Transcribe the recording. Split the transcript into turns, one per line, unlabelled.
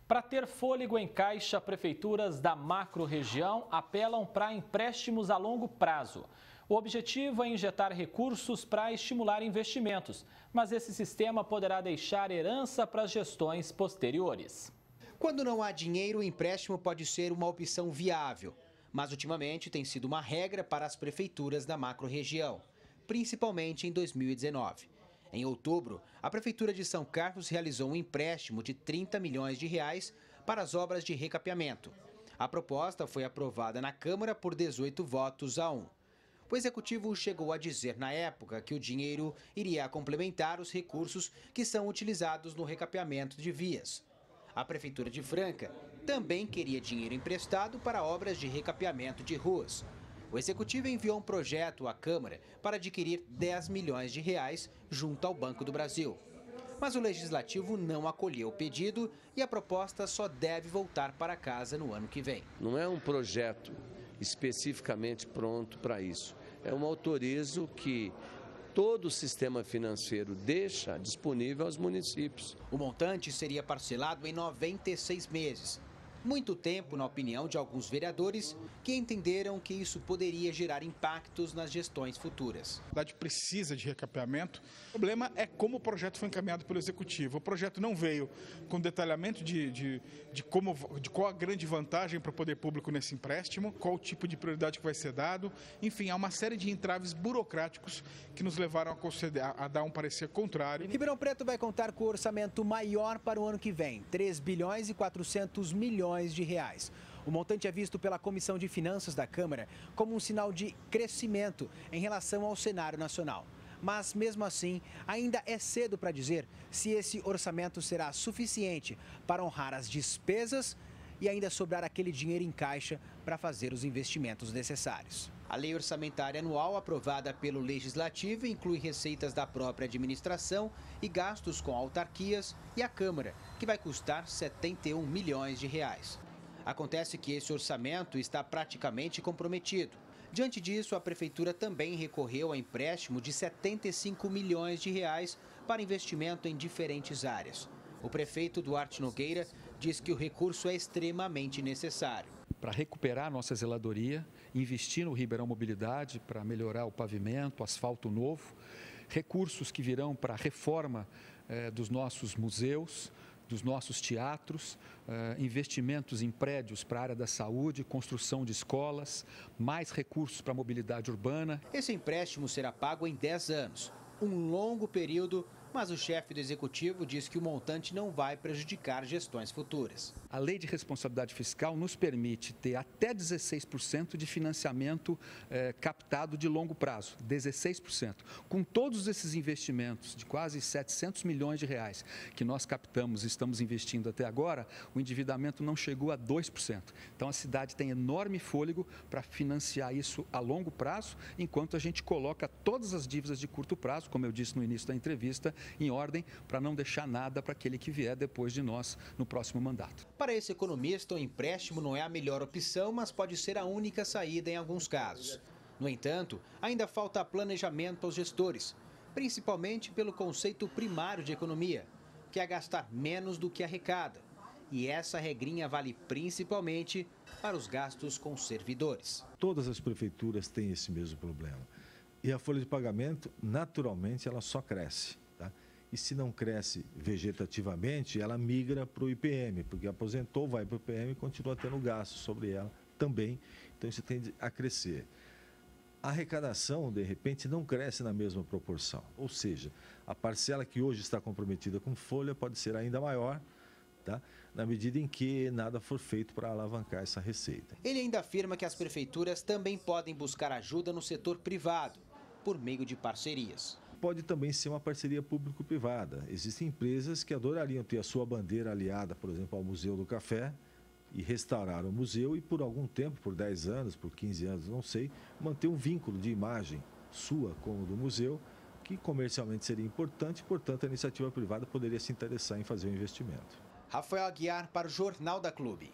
Para ter fôlego em caixa, prefeituras da macro-região apelam para empréstimos a longo prazo. O objetivo é injetar recursos para estimular investimentos, mas esse sistema poderá deixar herança para as gestões posteriores.
Quando não há dinheiro, o empréstimo pode ser uma opção viável, mas ultimamente tem sido uma regra para as prefeituras da macro-região, principalmente em 2019. Em outubro, a Prefeitura de São Carlos realizou um empréstimo de 30 milhões de reais para as obras de recapeamento. A proposta foi aprovada na Câmara por 18 votos a 1. O Executivo chegou a dizer na época que o dinheiro iria complementar os recursos que são utilizados no recapeamento de vias. A Prefeitura de Franca também queria dinheiro emprestado para obras de recapeamento de ruas. O Executivo enviou um projeto à Câmara para adquirir 10 milhões de reais junto ao Banco do Brasil. Mas o Legislativo não acolheu o pedido e a proposta só deve voltar para casa no ano que vem.
Não é um projeto especificamente pronto para isso. É um autorizo que todo o sistema financeiro deixa disponível aos municípios.
O montante seria parcelado em 96 meses. Muito tempo, na opinião de alguns vereadores, que entenderam que isso poderia gerar impactos nas gestões futuras.
A cidade precisa de recapeamento. O problema é como o projeto foi encaminhado pelo Executivo. O projeto não veio com detalhamento de qual a grande vantagem para o poder público nesse empréstimo, qual o tipo de prioridade que vai ser dado. Enfim, há uma série de entraves burocráticos que nos levaram a dar um parecer contrário.
Ribeirão Preto vai contar com o orçamento maior para o ano que vem, 3 bilhões e 400 milhões de reais. O montante é visto pela Comissão de Finanças da Câmara como um sinal de crescimento em relação ao cenário nacional. Mas, mesmo assim, ainda é cedo para dizer se esse orçamento será suficiente para honrar as despesas e ainda sobrar aquele dinheiro em caixa para fazer os investimentos necessários. A lei orçamentária anual aprovada pelo Legislativo inclui receitas da própria administração e gastos com autarquias e a Câmara, que vai custar 71 milhões de reais. Acontece que esse orçamento está praticamente comprometido. Diante disso, a Prefeitura também recorreu a empréstimo de 75 milhões de reais para investimento em diferentes áreas. O prefeito Duarte Nogueira diz que o recurso é extremamente necessário.
Para recuperar a nossa zeladoria, investir no Ribeirão Mobilidade para melhorar o pavimento, asfalto novo, recursos que virão para a reforma dos nossos museus, dos nossos teatros, investimentos em prédios para a área da saúde, construção de escolas, mais recursos para a mobilidade urbana.
Esse empréstimo será pago em 10 anos, um longo período, mas o chefe do Executivo diz que o montante não vai prejudicar gestões futuras.
A Lei de Responsabilidade Fiscal nos permite ter até 16% de financiamento captado de longo prazo, 16%. Com todos esses investimentos de quase 700 milhões de reais que nós captamos e estamos investindo até agora, o endividamento não chegou a 2%. Então a cidade tem enorme fôlego para financiar isso a longo prazo, enquanto a gente coloca todas as dívidas de curto prazo, como eu disse no início da entrevista, em ordem para não deixar nada para aquele que vier depois de nós no próximo mandato.
Para esse economista, o empréstimo não é a melhor opção, mas pode ser a única saída em alguns casos. No entanto, ainda falta planejamento aos gestores, principalmente pelo conceito primário de economia, que é gastar menos do que arrecada. E essa regrinha vale principalmente para os gastos com servidores.
Todas as prefeituras têm esse mesmo problema. E a folha de pagamento, naturalmente, ela só cresce. Tá? E se não cresce vegetativamente, ela migra para o IPM, porque aposentou, vai para o IPM e continua tendo gasto sobre ela também. Então isso tende a crescer. A arrecadação, de repente, não cresce na mesma proporção. Ou seja, a parcela que hoje está comprometida com folha pode ser ainda maior, tá? Na medida em que nada for feito para alavancar essa receita.
Ele ainda afirma que as prefeituras também podem buscar ajuda no setor privado, por meio de parcerias.
Pode também ser uma parceria público-privada. Existem empresas que adorariam ter a sua bandeira aliada, por exemplo, ao Museu do Café e restaurar o museu e por algum tempo, por 10 anos, por 15 anos, não sei, manter um vínculo de imagem sua com o do museu, que comercialmente seria importante, portanto a iniciativa privada poderia se interessar em fazer o investimento.
Rafael Aguiar para o Jornal da Clube.